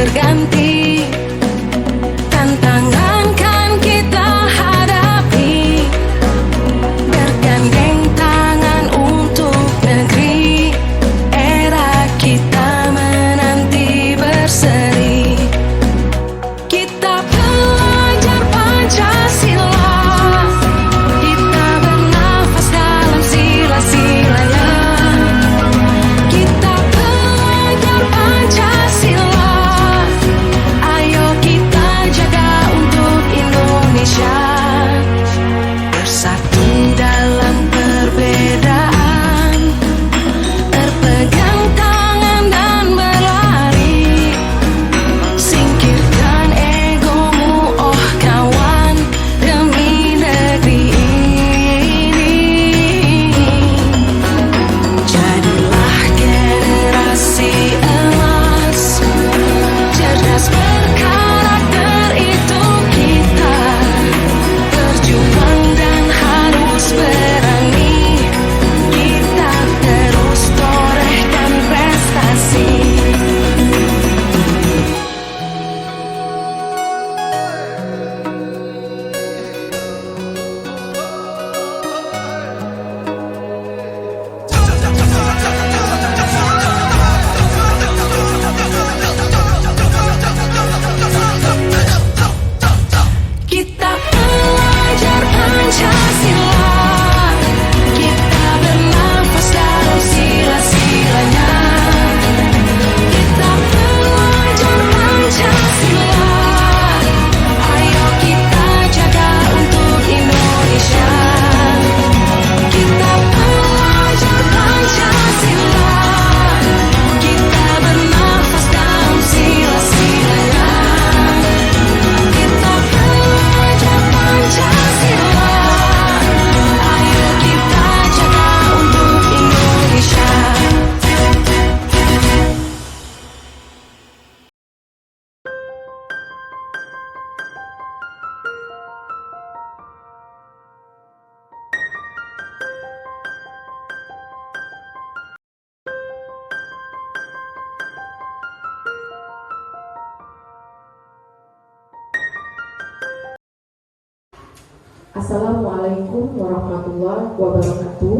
berganti, tantangan kan kita hadapi, bergandeng tangan untuk negeri, era kita menanti berseri. Kita belajar Pancasila, kita bernafas dalam sila-silanya. Kita belajar Pancasila, ayo kita jaga untuk Indonesia. Bersatu dalam perbedaan, berpegang tangan dan berlari. Singkirkan egomu, oh kawan, demi negeri ini. Jadilah generasi emas, cerdas berkarakter itu kita. Berjuang dan harus berani, kita terus torehkan prestasi. Kita belajar Pancasila, kita bernafas dalam sila-silanya. Kita belajar Pancasila, ayo kita jaga untuk Indonesia. Kita belajar Pancasila, kita bernafas dalam sila-silanya. Kita belajar Pancasila, ayo kita jaga untuk Indonesia. Assalamualaikum warahmatullahi wabarakatuh.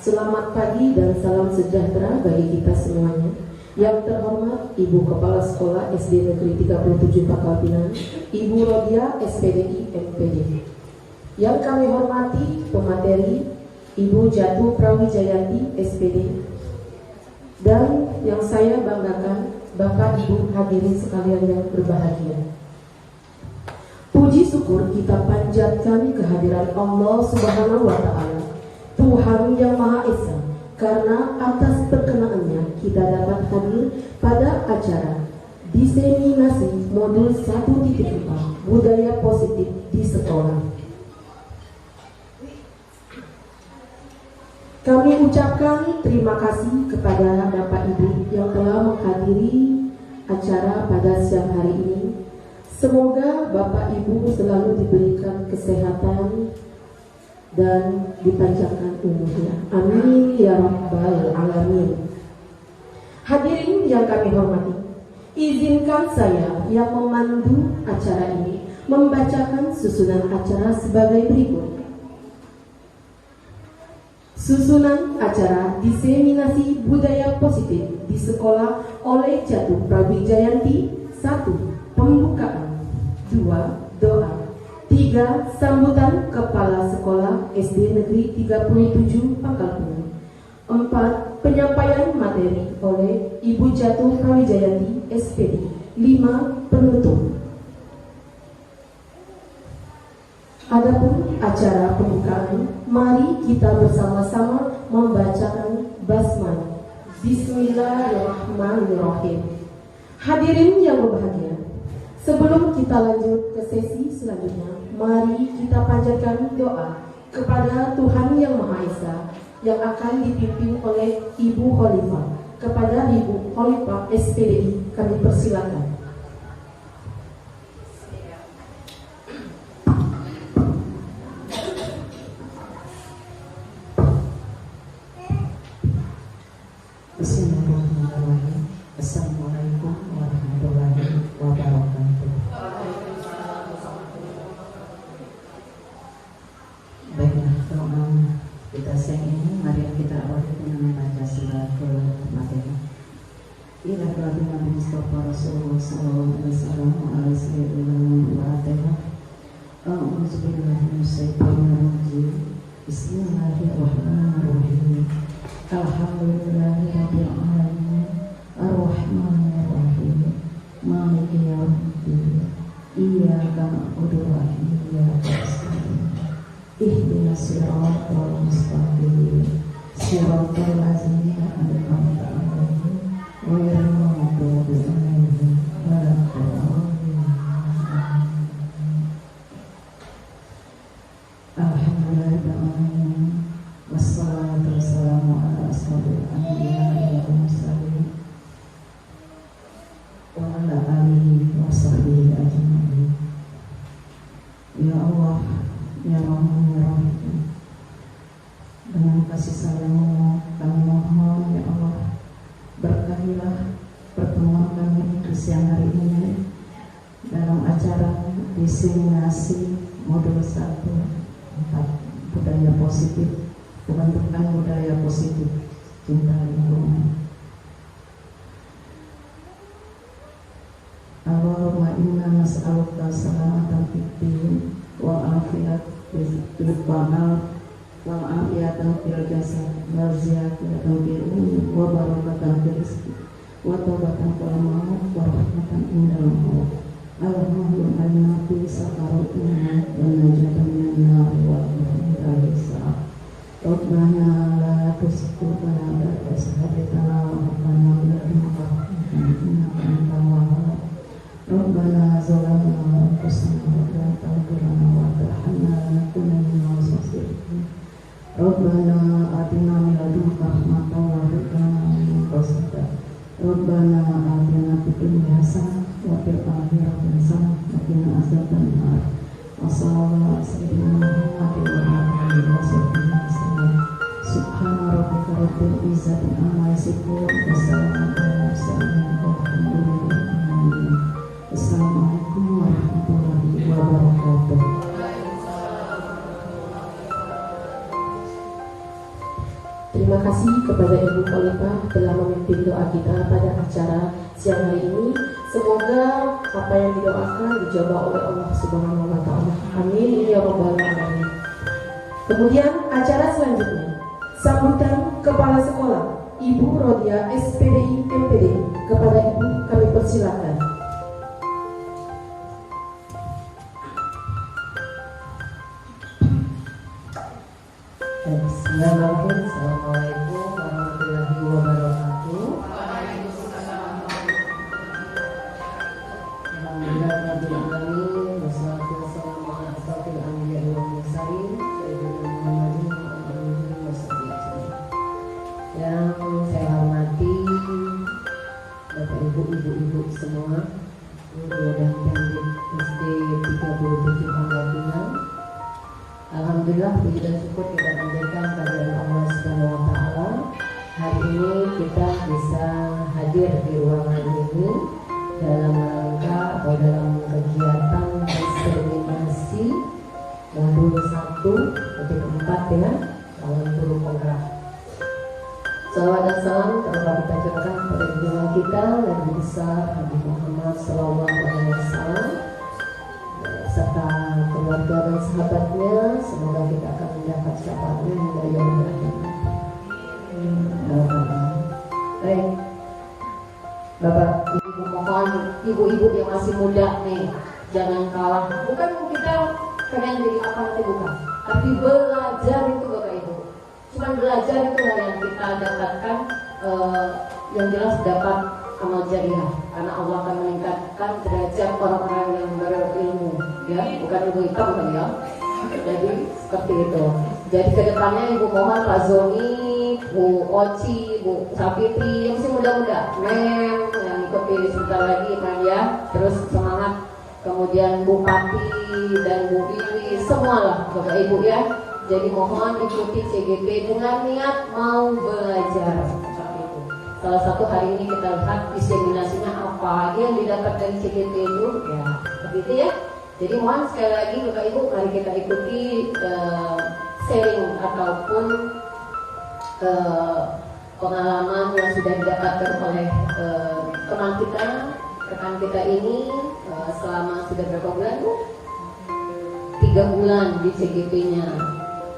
Selamat pagi dan salam sejahtera bagi kita semuanya. Yang terhormat Ibu Kepala Sekolah SD Negeri 37 Pangkal Pinang, Ibu Rodia SPDI MPD. Yang kami hormati pemateri Ibu Jatuh Prawijayanti SPD. Dan yang saya banggakan Bapak Ibu hadirin sekalian yang berbahagia. Puji syukur kita panjatkan kehadiran Allah Subhanahu wa Ta'ala, Tuhan yang Maha Esa, karena atas perkenaannya kita dapat hadir pada acara diseminasi modul 1.4 budaya positif di sekolah. Kami ucapkan terima kasih kepada Bapak Ibu yang telah menghadiri acara pada siang hari ini. Semoga Bapak Ibu selalu diberikan kesehatan dan dipanjangkan umurnya. Amin ya rabbal alamin. Hadirin yang kami hormati, izinkan saya yang memandu acara ini membacakan susunan acara sebagai berikut. Susunan acara diseminasi budaya positif di sekolah oleh Jatuh Prawijayanti. 1. Pembukaan. 2. Doa. 3. Sambutan Kepala Sekolah SD Negeri 37 Pangkal Pinang. 4. Penyampaian materi oleh Ibu Jatuh Prawijayanti SPD. 5. Penutup. Adapun acara pembukaan, mari kita bersama-sama membacakan basmalah. Bismillahirrahmanirrahim. Hadirin yang berbahagia, sebelum kita lanjut ke sesi selanjutnya, mari kita panjatkan doa kepada Tuhan Yang Maha Esa yang akan dipimpin oleh Ibu Khalifah. Kepada Ibu Khalifah SPDI kami persilakan. Bismillahirrahmanirrahim. Bismillahirrahmanirrahim. Assalamualaikum warahmatullahi wabarakatuh. Baiklah, teman kita siang ini, mari kita awali dengan membaca surat Al-Fatihah. Ila Nabi Mustafa Rasulullah sallallahu alaihi wasallam ala sayyidina Al-Fatihah. A'udzu billahi minasyaitonir rajim. Bismillahirrahmanirrahim. Alhamdulillahirabbil alamin. Ar-Rahmanir-Rahim. Maliki yaumiddin. Iyyaka na'budu wa iyyaka nasta'in. Ihdinas siratal mustaqim. Siratal ladzina an'amta 'alaihim ghairil maghdubi 'alaihim waladdallin. Alhamdulillahirabbil alamin. Wassalatu wassalamu ala asyrofil anbiya'i wal mursalin wa ala alihi wa sahbihi ajma'in. Ya Allah, ya Rahman, ya Rahim, dengan kasih sayang-Mu kami mohon, ya Allah, berkahilah pertemuan kami di siang hari ini dalam acara diseminasi modul 1 budaya positif, pembentukan budaya positif cinta lingkungan. Allahumma inna nas'aluka salamatan fid din wal afiyat fil badan wal afiyatan fil jasad wal ziyadatan fil ilmi wa barakatan fil rizqi wa taubatan fil maut wa rahmatan indal maut. Allahumma inna fi sakaratina wa najatan minan nar wa min hisab. Rabbana la tuzigh qulubana ba'da idh hadaytana wa hab lana min ladunka rahmatan innaka antal wahhab. Rabbana zalamna anfusana wa la taghfir lana wa tarhamna lanakunanna minal khasirin. Rabbana atina min ladunka rahmatan wa hab lana min ladunka. Rabbana atina fid dunya hasanah wa fil akhirati hasanah wa qina adzabannar. Wassallallahu ala sayyidina Muhammadin wa ala alihi wa sahbihi wasallam. Subhana rabbika rabbil izzati amma yasifun wa salamun alal mursalin walhamdulillahi rabbil alamin. Assalamualaikum warahmatullahi wabarakatuh. Terima kasih kepada Ibu Khalifah telah memimpin doa kita pada acara siang hari ini. Semoga apa yang didoakan dijawab oleh Allah Subhanahu wa taala. Amin ya rabbal alamin. Kemudian acara selanjutnya sambutan kepala sekolah Ibu Rodia SPDI MPD. Kepada Ibu kami persilakan. Bismillahirrahmanirrahim. Assalamualaikum warahmatullahi wabarakatuh. Alhamdulillah rabbil alamin. Wassalatu wassalamu ala asyrofil anbiya'i wal mursalin sayyidina Muhammadin wa ala alihi wasallam. Yang saya hormati Bapak Ibu, Ibu-ibu semua, guru dan pendidik SD 37 Pangkal Pinang. Alhamdulillah, puji dan syukur kita panjatkan kehadiran Allah Subhanahu wa taala. Hari ini kita bisa hadir di ruangan ini dalam rangka atau dalam kegiatan diseminasi modul 1 untuk 4 ya, tahun guru penggerak. Salawat dan salam telah kita aturkan kepada junjungan kita Nabi besar Nabi Muhammad sallallahu alaihi wasallam serta keluarga dan sahabatnya. Semoga kita akan mendapat syafaatnya hingga yaumil akhir. Baik, Bapak Ibu, mohon ibu-ibu yang masih muda nih jangan kalah. Bukan kita pengen jadi apa nanti, bukan, tapi belajar itu Bapak Ibu. Cuman belajar itu yang kita dapatkan, yang jelas dapat amal jariah, karena Allah akan meningkatkan derajat orang-orang yang berilmu, ya, bukan ibu hitam kan ya. Jadi seperti itu. Jadi kedepannya Ibu mohon Pak Zoni, Bu Oci, Bu Sapiti yang masih muda-muda, Mem yang ikut pilih sebentar lagi kan ya, terus semangat. Kemudian Bu Pati dan Bu Biwi, semualah Bapak Ibu ya. Jadi mohon ikuti CGP dengan niat mau belajar seperti itu. salah satu hari ini kita lihat diseminasinya apa yang didapat dari CGT itu, ya begitu ya. Jadi mohon sekali lagi Bapak Ibu, mari kita ikuti sharing ataupun pengalaman yang sudah didapatkan oleh teman kita, rekan kita ini selama sudah berapa bulan Bu? 3 bulan di CGP-nya,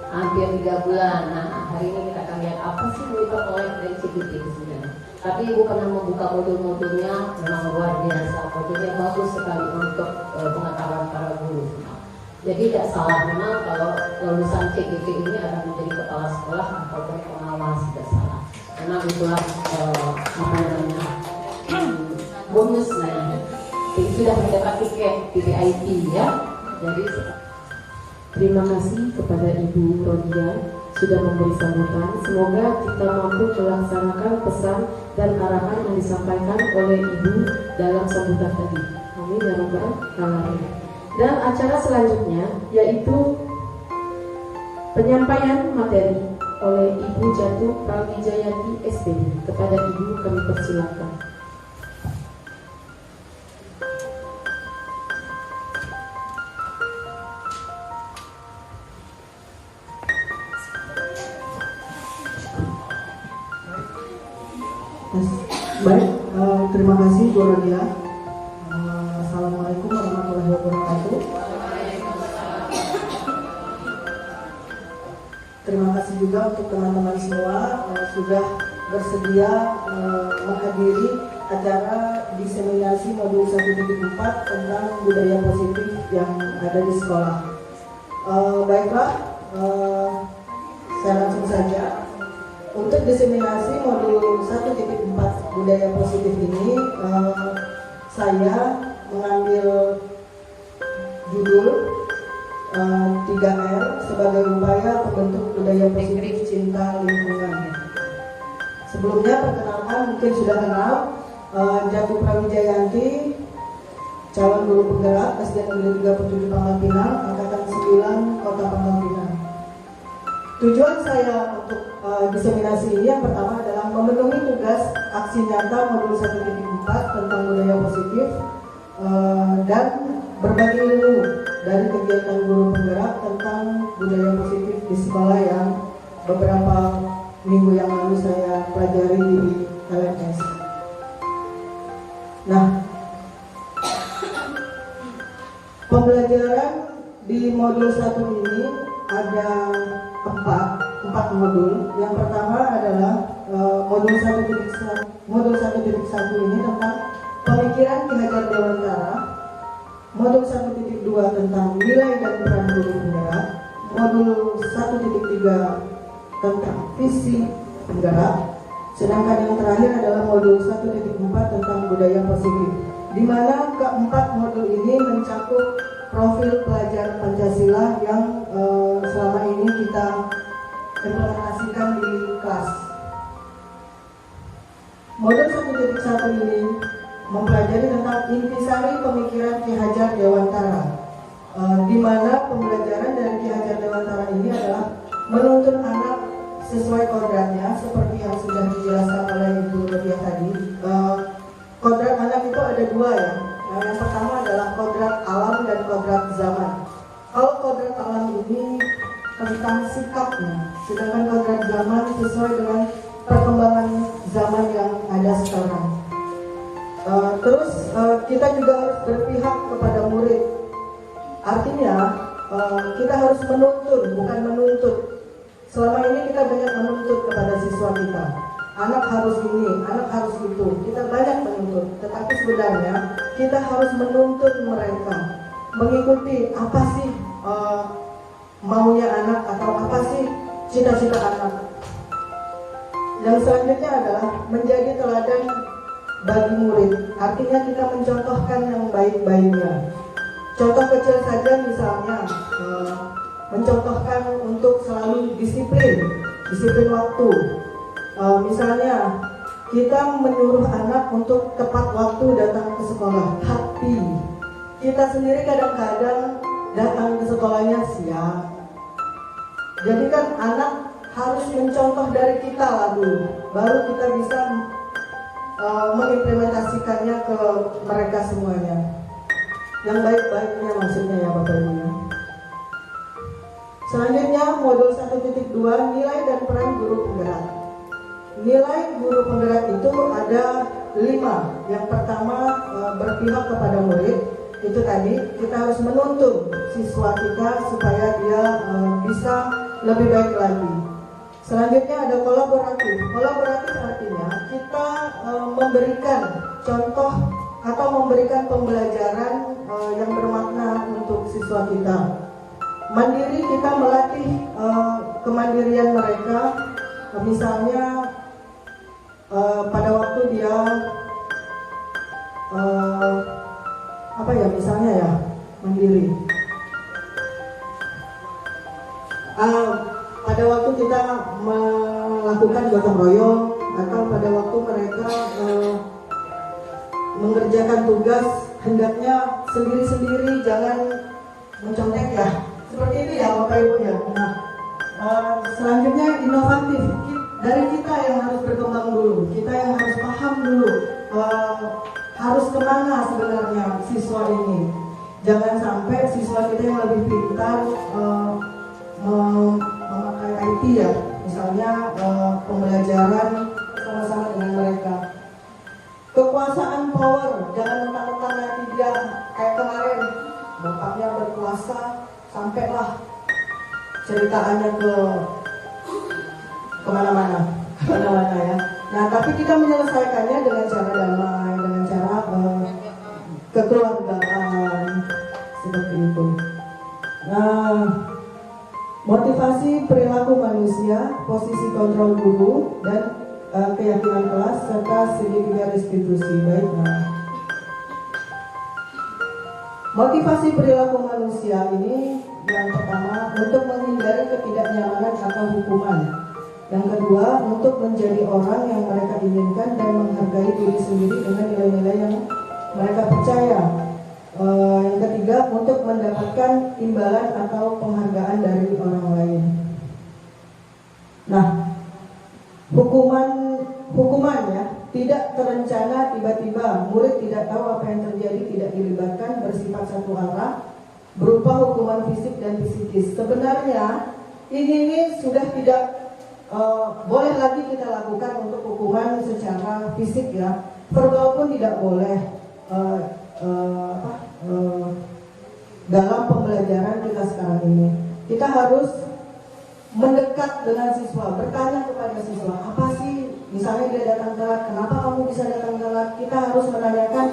hampir 3 bulan. Nah, hari ini kita akan lihat apa sih yang diperoleh dari CGP itu sebenarnya. Tapi Ibu pernah membuka modul-modulnya, memang luar biasa. Modulnya bagus sekali untuk pengetahuan para guru. Jadi tidak salah memang kalau lulusan CGP ini akan menjadi kepala sekolah ataupun pengawas, tidak salah. Memang itulah apa namanya bonusnya. Jadi sudah mendapat tiket VIP ya. Jadi Terima kasih kepada Ibu Rodia sudah memberi sambutan. Semoga kita mampu melaksanakan pesan dan arahan yang disampaikan oleh Ibu dalam sambutan tadi. Amin ya rabbal alamin. Dan acara selanjutnya yaitu penyampaian materi oleh Ibu Jatuh Prawijayanti SPD. Kepada Ibu kami persilakan. Baik, terima kasih Bu Rodia. Assalamualaikum warahmatullahi wabarakatuh. Terima kasih juga untuk teman-teman semua sudah bersedia menghadiri acara diseminasi modul 1.4 tentang budaya positif yang ada di sekolah. Baiklah, saya langsung saja. Untuk diseminasi modul 1.4 budaya positif ini, saya mengambil judul 3R sebagai upaya pembentuk budaya positif cinta lingkungan. Sebelumnya perkenalkan, mungkin sudah kenal Jatuh Prawijayanti, calon guru penggerak SD Negeri 37 Pangkal Pinang, angkatan 9 Kota Pangkal Pinang. Tujuan saya untuk diseminasi ini yang pertama adalah memenuhi tugas aksi nyata modul 1.4 tentang budaya positif dan berbagi ilmu dari kegiatan guru penggerak tentang budaya positif di sekolah yang beberapa minggu yang lalu saya pelajari di LMS. Nah, pembelajaran di modul 1 ini ada empat modul. Yang pertama adalah modul 1.1 ini tentang pemikiran Ki Hajar Dewantara. Modul 1.2 tentang nilai dan peran guru penggerak. Modul 1.3 tentang visi penggerak. Sedangkan yang terakhir adalah modul 1.4 tentang budaya positif, di mana keempat modul ini mencakup profil pelajar Pancasila yang selama ini kita implementasikan di kelas. Modul 1.1 ini mempelajari tentang intisari pemikiran Ki Hajar Dewantara, di mana pembelajaran dari Ki Hajar Dewantara ini adalah menuntun anak sesuai kodratnya, seperti yang sudah dijelaskan oleh Ibu Rodia tadi. Kodrat anak itu ada dua ya. Yang pertama adalah kodrat alam dan kodrat zaman. Kalau kodrat alam ini tentang sikapnya, sedangkan kodrat zaman sesuai dengan perkembangan zaman yang ada sekarang. Terus kita juga harus berpihak kepada murid. Artinya kita harus menuntun, bukan menuntut. Selama ini kita banyak menuntut kepada siswa kita. Anak harus ini, anak harus itu. Kita banyak menuntut, tetapi sebenarnya kita harus menuntut mereka mengikuti apa sih maunya anak atau apa sih cita-cita anak. Yang selanjutnya adalah menjadi teladan bagi murid. Artinya kita mencontohkan yang baik-baiknya. Contoh kecil saja misalnya mencontohkan untuk selalu disiplin waktu. Misalnya kita menyuruh anak untuk tepat waktu datang ke sekolah, tapi kita sendiri kadang-kadang datang ke sekolahnya siang. Jadi kan anak harus mencontoh dari kita lah dulu, baru kita bisa mengimplementasikannya ke mereka semuanya. Yang baik-baiknya maksudnya ya Bapak Ibu ya. Selanjutnya modul 1.2 nilai dan peran guru penggerak. Nilai guru penggerak itu ada 5. Yang pertama berpihak kepada murid. Itu tadi kita harus menuntun siswa kita supaya dia bisa lebih baik lagi. Selanjutnya ada kolaboratif. Kolaboratif artinya kita memberikan contoh atau memberikan pembelajaran yang bermakna untuk siswa kita. Mandiri, kita melatih kemandirian mereka. Misalnya pada waktu dia misalnya ya mandiri. Pada waktu kita melakukan gotong royong atau pada waktu mereka mengerjakan tugas hendaknya sendiri-sendiri, jangan mencontek ya. Seperti ini ya Bapak Ibu ya. Nah, selanjutnya inovatif. Dari kita yang harus berkembang dulu, kita yang harus paham dulu harus kemana sebenarnya siswa ini. Jangan sampai siswa kita yang lebih pintar memakai IT ya, misalnya pembelajaran sama-sama dengan mereka. Kekuasaan power, jangan mentang-mentang nanti dia kayak kemarin bapaknya berkuasa sampailah ceritaannya ke kemana-mana ya. Nah, tapi kita menyelesaikannya dengan cara damai, dengan cara kekeluargaan seperti itu. Nah, motivasi perilaku manusia, posisi kontrol guru dan keyakinan kelas serta segitiga restitusi. Baik, nah. Motivasi perilaku manusia ini yang pertama untuk menghindari ketidaknyamanan atau hukuman. Yang kedua, untuk menjadi orang yang mereka inginkan dan menghargai diri sendiri dengan nilai-nilai yang mereka percaya. Yang ketiga, untuk mendapatkan imbalan atau penghargaan dari orang lain. Nah, hukuman ya, tidak terencana, tiba-tiba murid tidak tahu apa yang terjadi, tidak dilibatkan, bersifat satu arah, berupa hukuman fisik dan psikis. Sebenarnya ini sudah tidak boleh lagi kita lakukan untuk hukuman secara fisik ya. Verbal pun tidak boleh dalam pembelajaran kita sekarang ini. Kita harus mendekat dengan siswa, bertanya kepada siswa, apa sih misalnya dia datang telat, kenapa kamu bisa datang telat? Kita harus menanyakan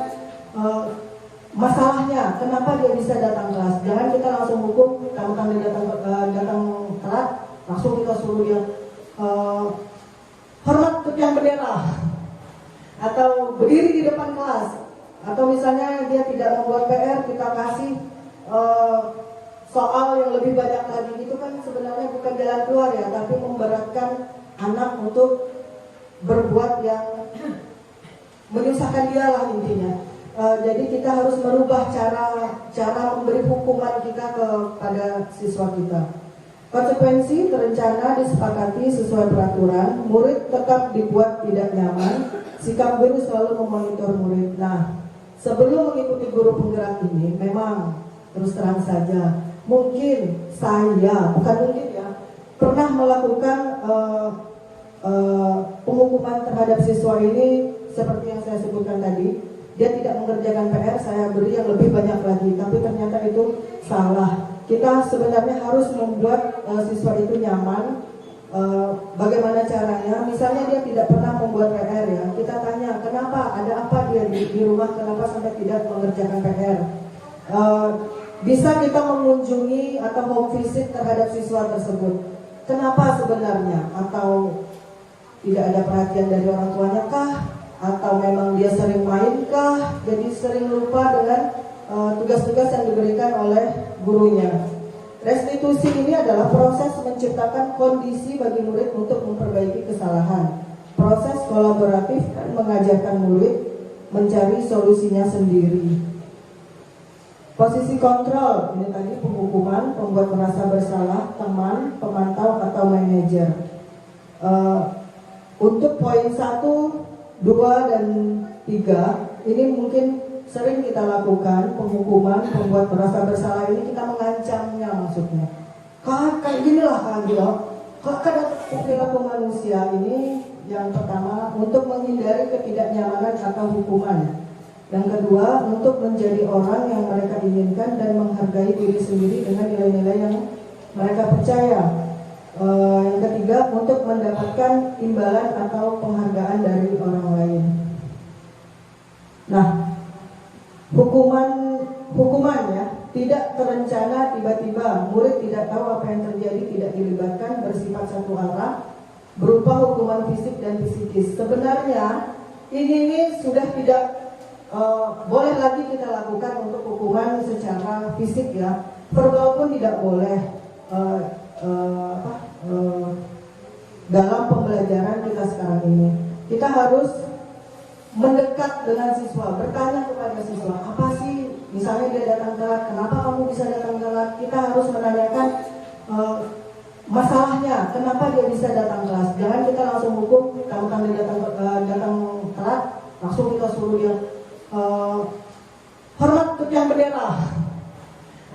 masalahnya, kenapa dia bisa datang telat. Jangan kita langsung hukum, kalau dia datang telat, langsung kita suruh dia hormat untuk yang bendera atau berdiri di depan kelas, atau misalnya dia tidak membuat PR, kita kasih soal yang lebih banyak lagi. Itu kan sebenarnya bukan jalan keluar ya, tapi memberatkan anak untuk berbuat yang menyusahkan dia lah intinya. Jadi kita harus merubah cara memberi hukuman kita kepada siswa kita. Konsekuensi terencana disepakati sesuai peraturan, murid tetap dibuat tidak nyaman, sikap guru selalu memonitor murid. Nah, sebelum mengikuti guru penggerak ini, memang terus terang saja, mungkin saya, bukan mungkin ya, pernah melakukan penghukuman terhadap siswa ini seperti yang saya sebutkan tadi. Dia tidak mengerjakan PR, saya beri yang lebih banyak lagi, tapi ternyata itu salah. Kita sebenarnya harus membuat siswa itu nyaman. Bagaimana caranya? Misalnya dia tidak pernah membuat PR ya, kita tanya kenapa, ada apa dia di rumah, kenapa sampai tidak mengerjakan PR. Bisa kita mengunjungi atau home visit terhadap siswa tersebut. Kenapa sebenarnya? Atau tidak ada perhatian dari orang tuanya kah? Atau memang dia sering main kah? Jadi sering lupa dengan tugas-tugas yang diberikan oleh gurunya. Restitusi ini adalah proses menciptakan kondisi bagi murid untuk memperbaiki kesalahan. Proses kolaboratif dan mengajarkan murid mencari solusinya sendiri. Posisi kontrol, ini tadi penghukuman, pembuat merasa bersalah, teman, pemantau atau manajer. Untuk poin 1, 2 dan 3 ini mungkin sering kita lakukan penghukuman pembuat merasa bersalah ini, kita mengancamnya maksudnya. Kayak gini lah, kayak gitu. Perilaku manusia ini yang pertama untuk menghindari ketidaknyamanan atau hukuman. Yang kedua, untuk menjadi orang yang mereka inginkan dan menghargai diri sendiri dengan nilai-nilai yang mereka percaya. Yang ketiga, untuk mendapatkan imbalan atau penghargaan dari orang lain. Nah, hukuman ya, tidak terencana tiba-tiba, murid tidak tahu apa yang terjadi, tidak dilibatkan, bersifat satu arah, berupa hukuman fisik dan psikis. Sebenarnya ini sudah tidak boleh lagi kita lakukan untuk hukuman secara fisik ya. Verbal pun tidak boleh dalam pembelajaran kita sekarang ini. Kita harus mendekat dengan siswa, bertanya kepada siswa, apa sih misalnya dia datang telat, kenapa kamu bisa datang telat? Kita harus menanyakan masalahnya, kenapa dia bisa datang telat. Jangan kita langsung hukum, kamu dia datang telat, langsung kita suruh dia hormat untuk yang bendera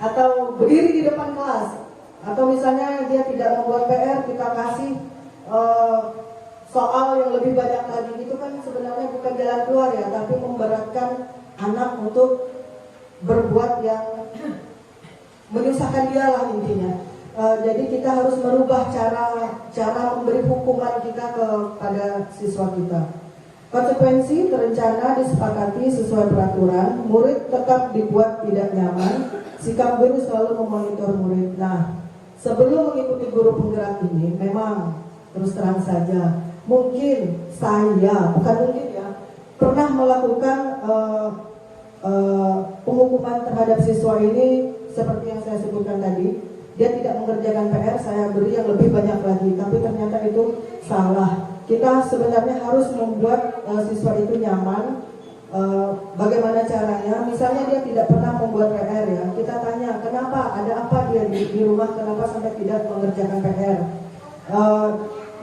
atau berdiri di depan kelas, atau misalnya dia tidak membuat PR, kita kasih soal yang lebih banyak lagi. Itu kan sebenarnya bukan jalan keluar ya, tapi memberatkan anak untuk berbuat yang menyusahkan dia lah intinya. Jadi kita harus merubah cara memberi hukuman kita kepada siswa kita. Konsekuensi terencana disepakati sesuai peraturan, murid tetap dibuat tidak nyaman, sikap guru selalu memonitor murid. Nah, sebelum mengikuti guru penggerak ini, memang terus terang saja, mungkin saya, bukan mungkin ya, pernah melakukan penghukuman terhadap siswa ini seperti yang saya sebutkan tadi. Dia tidak mengerjakan PR, saya beri yang lebih banyak lagi, tapi ternyata itu salah. Kita sebenarnya harus membuat siswa itu nyaman. Bagaimana caranya? Misalnya dia tidak pernah membuat PR ya, kita tanya kenapa, ada apa dia di rumah, kenapa sampai tidak mengerjakan PR.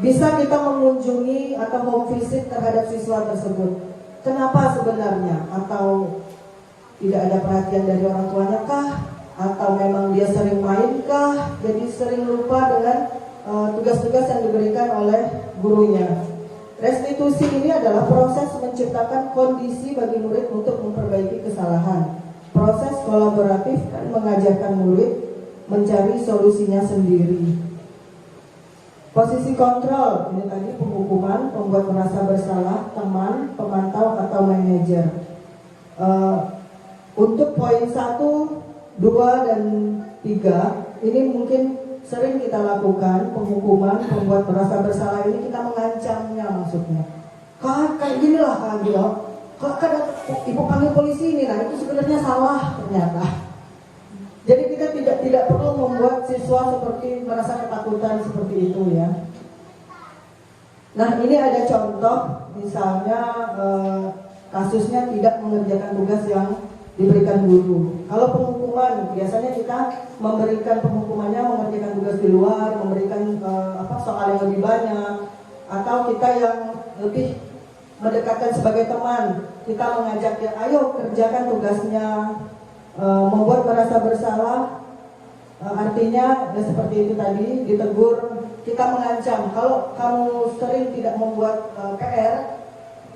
Bisa kita mengunjungi atau home visit terhadap siswa tersebut. Kenapa sebenarnya? Atau tidak ada perhatian dari orang tuanya kah? Atau memang dia sering main kah? Jadi sering lupa dengan tugas-tugas yang diberikan oleh gurunya. Restitusi ini adalah proses menciptakan kondisi bagi murid untuk memperbaiki kesalahan. Proses kolaboratif dan mengajarkan murid mencari solusinya sendiri. Posisi kontrol, ini tadi penghukuman, pembuat merasa bersalah, teman, pemantau atau manajer. Untuk poin 1, 2, dan 3, ini mungkin sering kita lakukan penghukuman pembuat merasa bersalah ini, kita mengancamnya maksudnya. Kayak gini lah, kayak gitu. Ibu panggil polisi ini, nah itu sebenarnya salah ternyata. Jadi kita tidak perlu membuat siswa seperti merasa ketakutan seperti itu ya. Nah ini ada contoh, misalnya kasusnya tidak mengerjakan tugas yang diberikan guru. Kalau penghukuman, biasanya kita memberikan penghukumannya mengerjakan tugas di luar, memberikan soal yang lebih banyak, atau kita yang lebih mendekatkan sebagai teman, kita mengajak dia, ayo kerjakan tugasnya. Membuat merasa bersalah, artinya ya seperti itu tadi, ditegur, kita mengancam. Kalau kamu sering tidak membuat PR,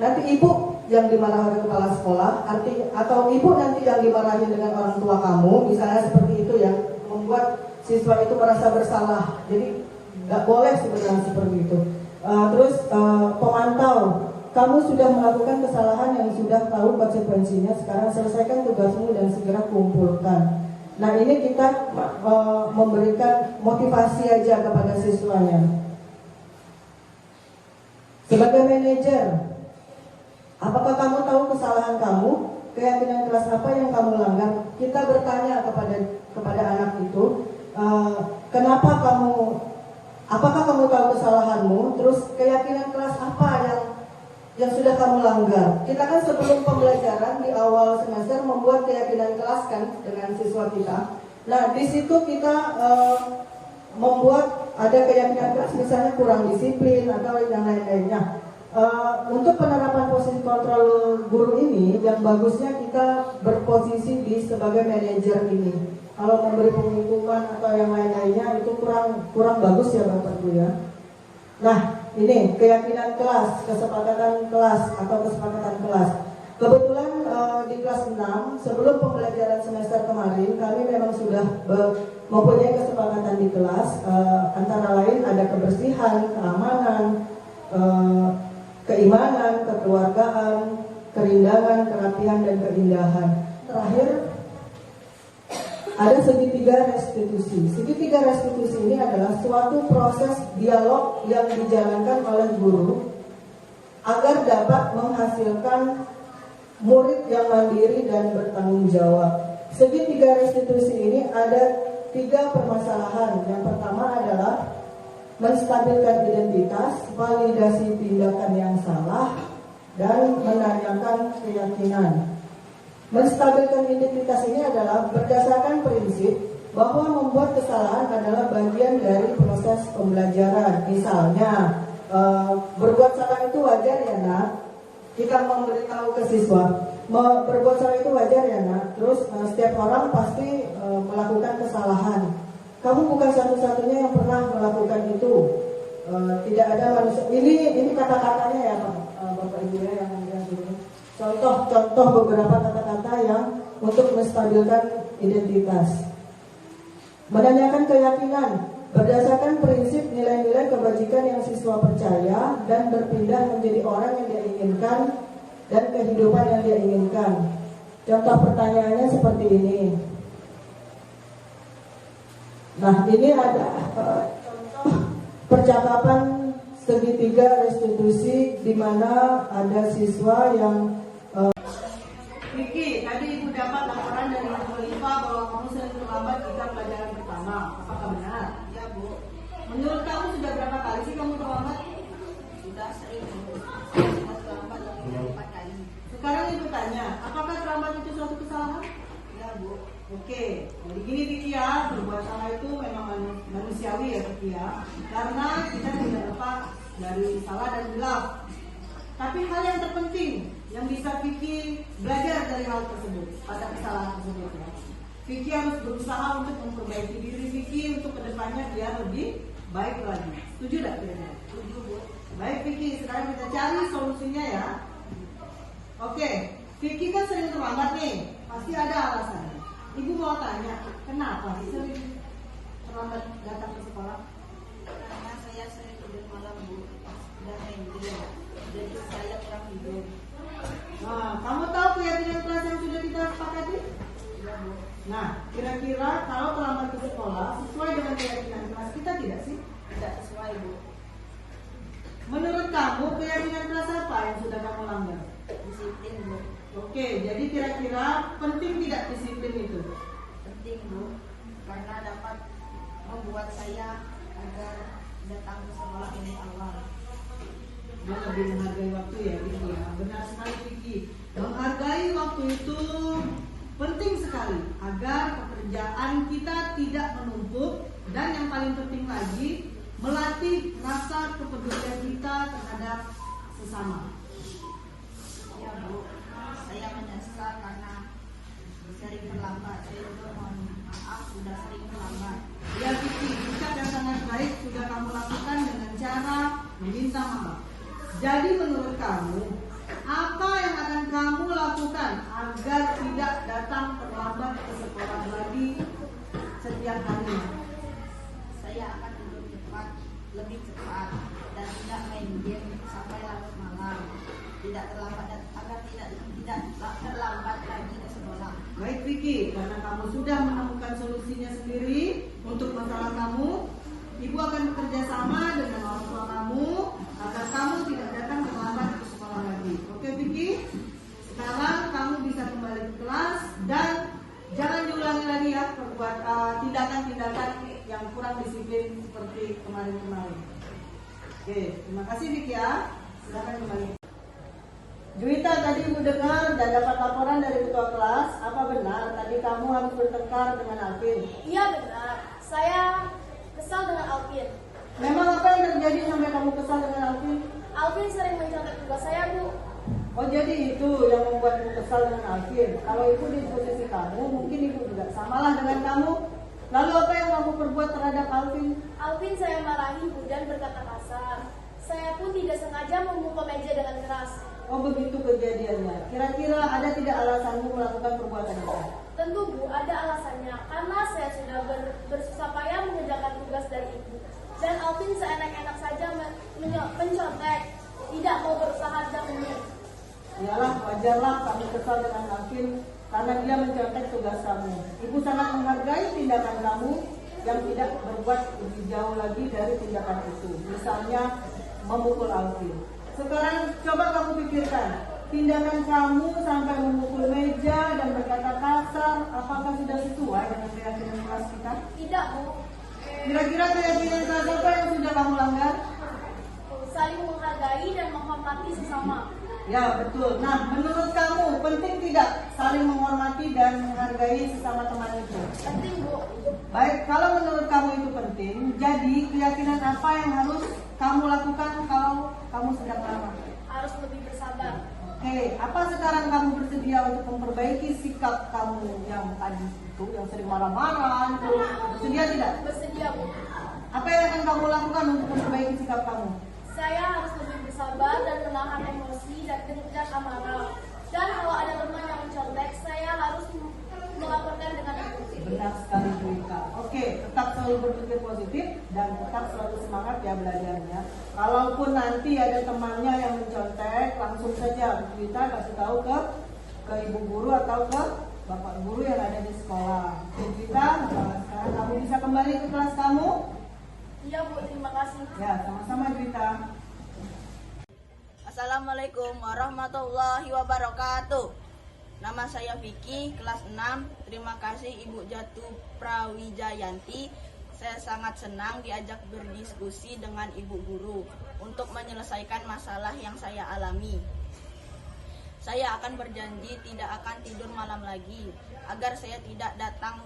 nanti ibu yang dimarahi oleh kepala sekolah, atau ibu nanti yang dimarahi dengan orang tua kamu, misalnya seperti itu ya, membuat siswa itu merasa bersalah. Jadi nggak boleh sebenarnya seperti itu. Terus pemantau, kamu sudah melakukan kesalahan yang sudah tahu konsekuensinya, sekarang selesaikan tugasmu dan segera kumpulkan. Nah ini kita memberikan motivasi aja kepada siswanya. Sebagai manajer, apakah kamu tahu kesalahan kamu, keyakinan keras apa yang kamu langgar? Kita bertanya kepada anak itu, apakah kamu tahu kesalahanmu? Terus keyakinan keras apa yang sudah kamu langgar? Kita kan sebelum pembelajaran di awal semester membuat keyakinan kelas kan dengan siswa kita. Nah di situ kita membuat ada keyakinan keras, misalnya kurang disiplin atau yang lain-lainnya. Untuk penerapan posisi kontrol guru ini, yang bagusnya kita berposisi di sebagai manajer ini. Kalau memberi pengumuman atau yang lain-lainnya itu kurang bagus ya Bapak Ibu ya. Nah, ini keyakinan kelas, kesepakatan kelas atau kesepakatan kelas. Kebetulan di kelas 6 sebelum pembelajaran semester kemarin kami memang sudah mempunyai kesepakatan di kelas, antara lain ada kebersihan, keamanan, keimanan, kekeluargaan, kerindangan, kerapihan, dan keindahan. Terakhir, ada segitiga restitusi. Segitiga restitusi ini adalah suatu proses dialog yang dijalankan oleh guru agar dapat menghasilkan murid yang mandiri dan bertanggung jawab. Segitiga restitusi ini ada 3 permasalahan. Yang pertama adalah menstabilkan identitas, validasi tindakan yang salah, dan menanyakan keyakinan. Menstabilkan identitas ini adalah berdasarkan prinsip bahwa membuat kesalahan adalah bagian dari proses pembelajaran. Misalnya, berbuat salah itu wajar ya nak. Kita memberitahu ke siswa, berbuat salah itu wajar ya nak. Terus setiap orang pasti melakukan kesalahan. Kamu bukan satu-satunya yang pernah melakukan itu. Tidak ada manusia. Ini kata-katanya ya Bapak Ibu ya yang dulu. Contoh beberapa kata-kata yang untuk menstabilkan identitas. Menanyakan keyakinan berdasarkan prinsip nilai-nilai kebajikan yang siswa percaya dan berpindah menjadi orang yang dia inginkan dan kehidupan yang dia inginkan. Contoh pertanyaannya seperti ini. Nah, ini ada contoh percakapan segitiga restitusi di mana ada siswa yang Vicky, tadi Ibu dapat laporan dari Ibu Liva bahwa kamu sering terlambat jika pelajaran pertama. Apakah benar? Ya, Bu. Menurut kamu sudah berapa kali sih kamu terlambat? Sudah sering, Bu. Sudah terlambat lebih dari 4 kali. Sekarang Ibu tanya, apakah terlambat itu suatu kesalahan? Ya, Bu. Oke, jadi gini Vicky ya, berbuat salah itu memang manusiawi ya Vicky ya. Karena kita tidak lepas dari salah dan hilaf. Tapi hal yang terpenting yang bisa Vicky belajar dari hal tersebut, pada kesalahan tersebut ya. Vicky harus berusaha untuk memperbaiki diri Vicky untuk kedepannya biar lebih baik lagi. Setuju tidak kira-kira? Setuju, Bu. Baik Vicky, sekarang kita cari solusinya ya. Oke, Vicky kan sering terlambat nih, pasti ada alasannya. Ibu mau tanya, kenapa sih sering terlambat datang ke sekolah? Karena saya sering tidur malam, Bu, dan tidur, jadi saya kurang tidur. Nah, kamu tahu keyakinan kelas yang sudah kita sepakati? Ya, Bu. Nah, kira-kira kalau terlambat ke sekolah sesuai dengan keyakinan kelas kita tidak sih? Tidak sesuai, Bu. Menurut kamu keyakinan kelas apa yang sudah kamu langgar? Disiplin, Bu. Oke, jadi kira-kira penting tidak disiplin itu? Penting, Bu, karena dapat membuat saya agar datang ke sekolah ini awal. Dia lebih menghargai waktu ya, Vicky ya. Benar sekali Vicky. Menghargai waktu itu penting sekali agar pekerjaan kita tidak menumpuk, dan yang paling penting lagi melatih rasa kepedulian kita terhadap sesama. Ya, Bu, saya menyesal karena sering terlambat. Saya juga mohon maaf sudah sering terlambat. Ya Vicky, sikap yang sangat baik sudah kamu lakukan dengan cara meminta maaf. Jadi menurut kamu, apa yang akan kamu lakukan agar tidak datang terlambat ke sekolah lagi setiap harinya? Saya akan tidur cepat, lebih cepat, dan tidak main game sampai larut malam. Tidak terlambat dan agar tidak terlambat lagi ke sekolah. Baik Vicky, karena kamu sudah menemukan solusinya sendiri untuk masalah kamu, Ibu akan bekerja sama dengan orang tua kamu agar kamu tidak datang terlambat ke sekolah lagi. Oke Vicky? Sekarang kamu bisa kembali ke kelas dan jangan diulangi lagi ya perbuat tindakan-tindakan yang kurang disiplin seperti kemarin-kemarin. Oke, terima kasih Vicky ya. Silakan kembali. Juwita, tadi Ibu dengar dan dapat laporan dari ketua kelas. Apa benar tadi kamu harus bertengkar dengan Alvin? Iya benar, saya kesal dengan Alvin. Memang apa yang terjadi sampai kamu kesal dengan Alvin? Alvin sering mencontek tugas saya, Bu. Oh jadi itu yang membuatmu kesal dengan Alvin. Kalau ibu di posisi kamu, mungkin ibu juga samalah dengan kamu. Lalu apa yang kamu perbuat terhadap Alvin? Alvin saya marahi, Bu, dan berkata kasar. Saya pun tidak sengaja memukul meja dengan keras. Oh begitu kejadiannya. Kira-kira ada tidak alasanmu melakukan perbuatan itu? Tentu, Bu, ada alasannya. Karena saya sudah bersusah payah mengerjakan tugas dari Ibu. Dan Alvin seenak-enak saja mencontek, tidak mau berusaha dan menyuruh. Iyalah, wajarlah kamu kesal dengan Alvin karena dia mencontek tugas kamu. Ibu sangat menghargai tindakan kamu yang tidak berbuat lebih jauh lagi dari tindakan itu. Misalnya memukul Alvin. Sekarang coba kamu pikirkan, tindakan kamu sampai memukul meja dan berkata kasar, apakah sudah sesuai dengan keyakinan kelas kita? Tidak, Bu. Kira-kira keyakinan kelas apa yang sudah kamu langgar? Saling menghargai dan menghormati sesama. Ya betul. Nah menurut kamu penting tidak saling menghormati dan menghargai sesama teman itu? Penting, Bu. Baik, kalau menurut kamu itu penting, jadi keyakinan apa yang harus kamu lakukan kalau kamu sedang marah? Harus lebih bersabar. Oke, apa sekarang kamu bersedia untuk memperbaiki sikap kamu yang tadi itu, yang sering marah-marah itu? Bersedia tidak? Bersedia, Bu. Apa yang akan kamu lakukan untuk memperbaiki sikap kamu? Saya harus lebih bersabar dan menahan emosi dan amarah. Dan kalau ada teman yang mencontek, saya harus melaporkan dengan Ibu. Benar sekali Juwita. Oke, tetap selalu berpikir positif dan tetap selalu semangat ya belajarnya. Kalaupun nanti ada temannya yang mencontek, langsung saja Juwita kasih tahu ke ibu guru atau ke bapak guru yang ada di sekolah. Juwita, sekarang kamu bisa kembali ke kelas kamu? Iya, Bu, terima kasih. Ya, sama-sama Juwita. Assalamualaikum warahmatullahi wabarakatuh. Nama saya Vicky, kelas 6. Terima kasih Ibu Jatuh Prawijayanti. Saya sangat senang diajak berdiskusi dengan Ibu Guru untuk menyelesaikan masalah yang saya alami. Saya akan berjanji tidak akan tidur malam lagi, agar saya tidak datang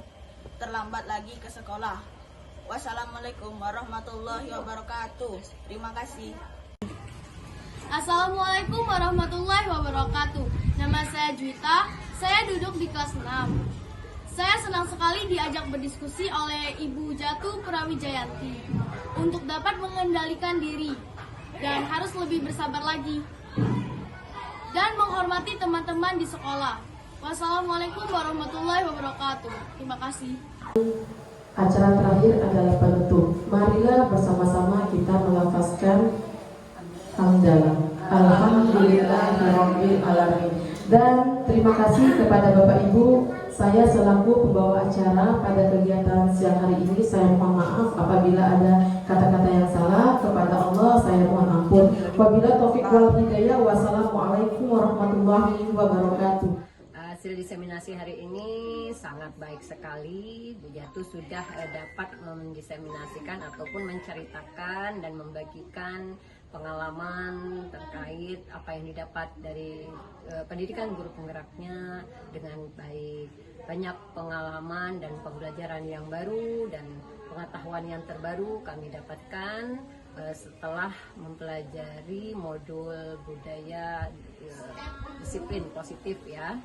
terlambat lagi ke sekolah. Wassalamualaikum warahmatullahi wabarakatuh. Terima kasih. Assalamualaikum warahmatullahi wabarakatuh. Nama saya Juwita, saya duduk di kelas 6. Saya senang sekali diajak berdiskusi oleh Ibu Jatuh Prawijayanti untuk dapat mengendalikan diri dan harus lebih bersabar lagi dan menghormati teman-teman di sekolah. Wassalamualaikum warahmatullahi wabarakatuh. Terima kasih. Acara terakhir adalah penutup. Marilah bersama-sama kita melafazkan hamdalah. Alhamdulillahirabbil alamin. Dan terima kasih kepada Bapak Ibu. Saya selaku pembawa acara pada kegiatan siang hari ini, saya mohon maaf apabila ada kata-kata yang salah. Kepada Allah saya mohon ampun. Wabillahi taufiq wal hidayah. Wassalamualaikum warahmatullahi wabarakatuh. Hasil diseminasi hari ini sangat baik sekali. Bu Jatuh sudah dapat mendiseminasikan ataupun menceritakan dan membagikan pengalaman terkait apa yang didapat dari pendidikan guru penggeraknya dengan baik. Banyak pengalaman dan pembelajaran yang baru dan pengetahuan yang terbaru kami dapatkan setelah mempelajari modul budaya disiplin positif ya.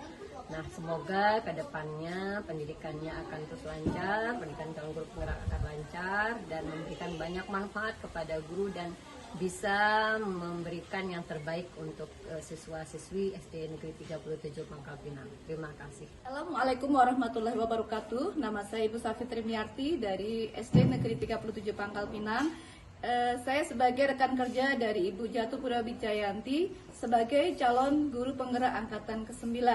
Nah, semoga ke depannya pendidikannya akan terus lancar, pendidikan calon guru penggerak akan lancar dan memberikan banyak manfaat kepada guru dan bisa memberikan yang terbaik untuk siswa-siswi SD Negeri 37 Pangkal Pinang. Terima kasih. Assalamualaikum warahmatullahi wabarakatuh. Nama saya Ibu Safitri Miarti dari SD Negeri 37 Pangkal Pinang. Saya sebagai rekan kerja dari Ibu Jatuh Prawijayanti sebagai calon guru penggerak angkatan ke-9.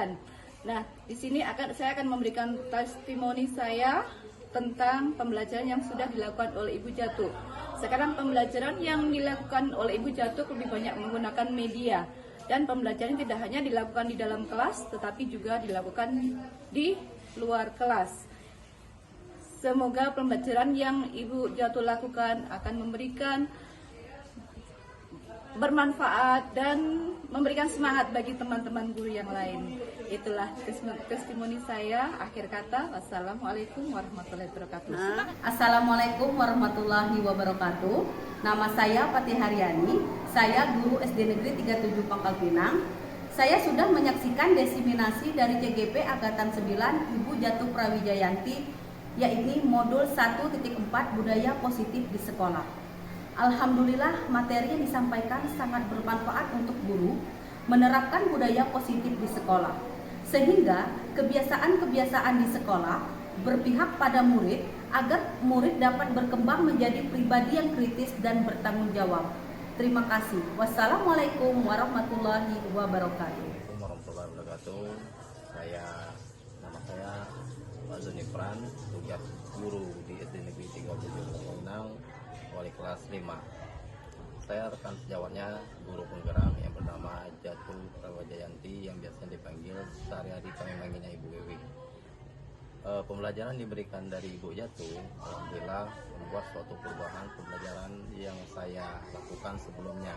Nah, di sini saya akan memberikan testimoni saya tentang pembelajaran yang sudah dilakukan oleh Ibu Jatuh. Sekarang pembelajaran yang dilakukan oleh Ibu Jatuh lebih banyak menggunakan media. Dan pembelajaran tidak hanya dilakukan di dalam kelas, tetapi juga dilakukan di luar kelas. Semoga pembelajaran yang Ibu Jatuh lakukan akan memberikan bermanfaat dan memberikan semangat bagi teman-teman guru yang lain. Itulah testimoni saya. Akhir kata, wassalamualaikum warahmatullahi wabarakatuh. Assalamualaikum warahmatullahi wabarakatuh. Nama saya Pati Haryani. Saya guru SD Negeri 37 Pangkal Pinang. Saya sudah menyaksikan desiminasi dari CGP Angkatan 9 Ibu Jatuh Prawijayanti, yaitu modul 1.4 budaya positif di sekolah. Alhamdulillah, materi yang disampaikan sangat bermanfaat untuk guru menerapkan budaya positif di sekolah, sehingga kebiasaan-kebiasaan di sekolah berpihak pada murid agar murid dapat berkembang menjadi pribadi yang kritis dan bertanggung jawab. Terima kasih. Wassalamualaikum warahmatullahi wabarakatuh. Assalamualaikum warahmatullahi wabarakatuh. Nama saya Pak Zoni Pran, tugas guru di SD Negeri 37 Pinang, wali kelas 5. Saya rekan sejawatnya guru penggerak yang bernama Jatuh Prawijayanti yang biasanya dipanggil sehari-hari kami manggilnya Ibu Wiwi. Pembelajaran diberikan dari Ibu Jatuh, alhamdulillah membuat suatu perubahan pembelajaran yang saya lakukan sebelumnya,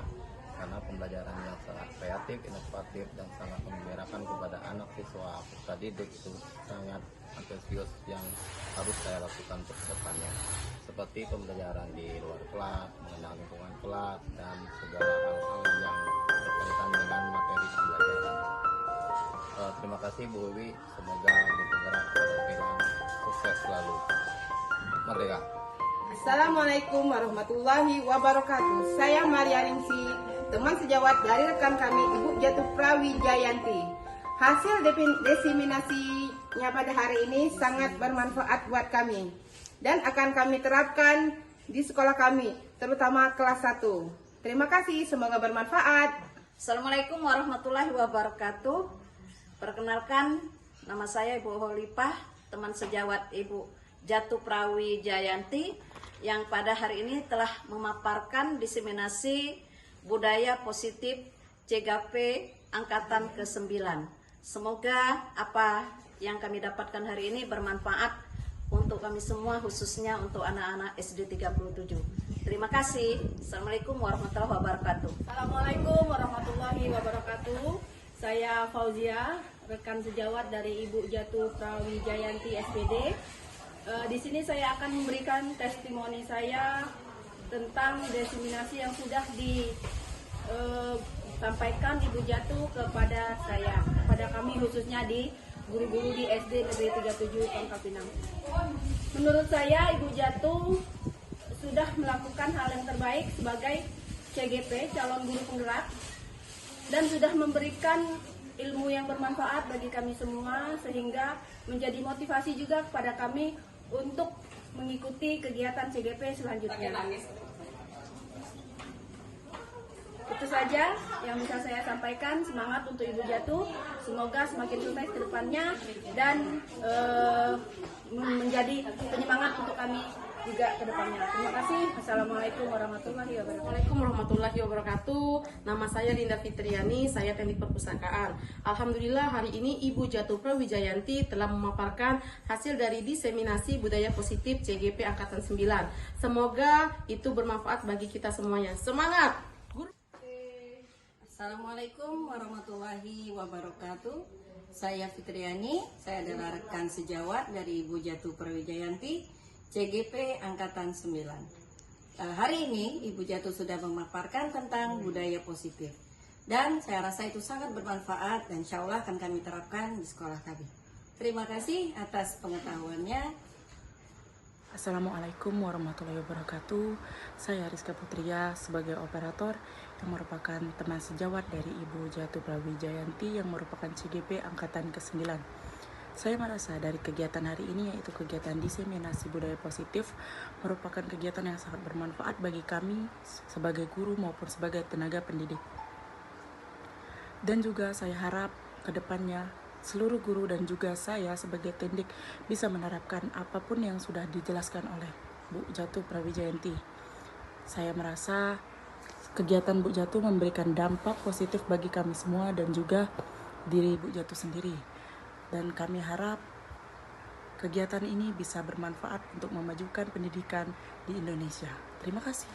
karena pembelajaran yang sangat kreatif, inovatif, dan sangat mengembirakan kepada anak siswa peserta didik itu sangat antusias yang harus saya lakukan untuk kedepannya, seperti pembelajaran di luar kelas, mengenal lingkungan kelas, dan segala hal-hal yang berkaitan dengan materi pembelajaran. Terima kasih Bu Wiwi, semoga di penggerak Pinang sukses selalu. Merdeka. Assalamualaikum warahmatullahi wabarakatuh. Saya Maria Ringsi, teman sejawat dari rekan kami Ibu Jatuh Prawijayanti. Hasil desiminasinya pada hari ini sangat bermanfaat buat kami dan akan kami terapkan di sekolah kami, terutama kelas 1. Terima kasih, semoga bermanfaat. Assalamualaikum warahmatullahi wabarakatuh. Perkenalkan, nama saya Ibu Holipah, teman sejawat Ibu Jatuh Prawijayanti yang pada hari ini telah memaparkan disiminasi budaya positif CGP Angkatan ke-9. Semoga apa yang kami dapatkan hari ini bermanfaat untuk kami semua, khususnya untuk anak-anak SD 37. Terima kasih. Assalamualaikum warahmatullahi wabarakatuh. Assalamualaikum warahmatullahi wabarakatuh. Saya Fauzia, rekan sejawat dari Ibu Jatuh Prawijayanti SPD. Di sini saya akan memberikan testimoni saya tentang desiminasi yang sudah disampaikan Ibu Jatuh kepada saya, kepada kami khususnya di guru-guru di SD Negeri 37 Pangkal Pinang. Menurut saya Ibu Jatuh sudah melakukan hal yang terbaik sebagai CGP, calon guru penggerak, dan sudah memberikan ilmu yang bermanfaat bagi kami semua, sehingga menjadi motivasi juga kepada kami untuk mengikuti kegiatan CGP selanjutnya. Itu saja yang bisa saya sampaikan. Semangat untuk Ibu Jatuh, semoga semakin sukses ke depannya dan menjadi penyemangat untuk kami juga ke depannya. Terima kasih. Assalamualaikum warahmatullahi wabarakatuh. Assalamualaikum warahmatullahi wabarakatuh. Nama saya Linda Fitriani, saya teknik perpustakaan. Alhamdulillah hari ini Ibu Jatuh Prawijayanti telah memaparkan hasil dari diseminasi budaya positif CGP Angkatan 9. Semoga itu bermanfaat bagi kita semuanya. Semangat! Assalamualaikum warahmatullahi wabarakatuh. Saya Fitriani, saya adalah rekan sejawat dari Ibu Jatuh Prawijayanti CGP Angkatan 9. Hari ini Ibu Jatuh sudah memaparkan tentang budaya positif, dan saya rasa itu sangat bermanfaat dan insya Allah akan kami terapkan di sekolah kami. Terima kasih atas pengetahuannya. Assalamualaikum warahmatullahi wabarakatuh. Saya Rizka Putria sebagai operator yang merupakan teman sejawat dari Ibu Jatuh Prawijayanti yang merupakan CGP Angkatan ke-9. Saya merasa dari kegiatan hari ini, yaitu kegiatan diseminasi budaya positif, merupakan kegiatan yang sangat bermanfaat bagi kami sebagai guru maupun sebagai tenaga pendidik. Dan juga saya harap ke depannya seluruh guru dan juga saya sebagai tendik bisa menerapkan apapun yang sudah dijelaskan oleh Bu Jatuh Prawijayanti. Saya merasa kegiatan Bu Jatuh memberikan dampak positif bagi kami semua dan juga diri Bu Jatuh sendiri. Dan kami harap kegiatan ini bisa bermanfaat untuk memajukan pendidikan di Indonesia. Terima kasih.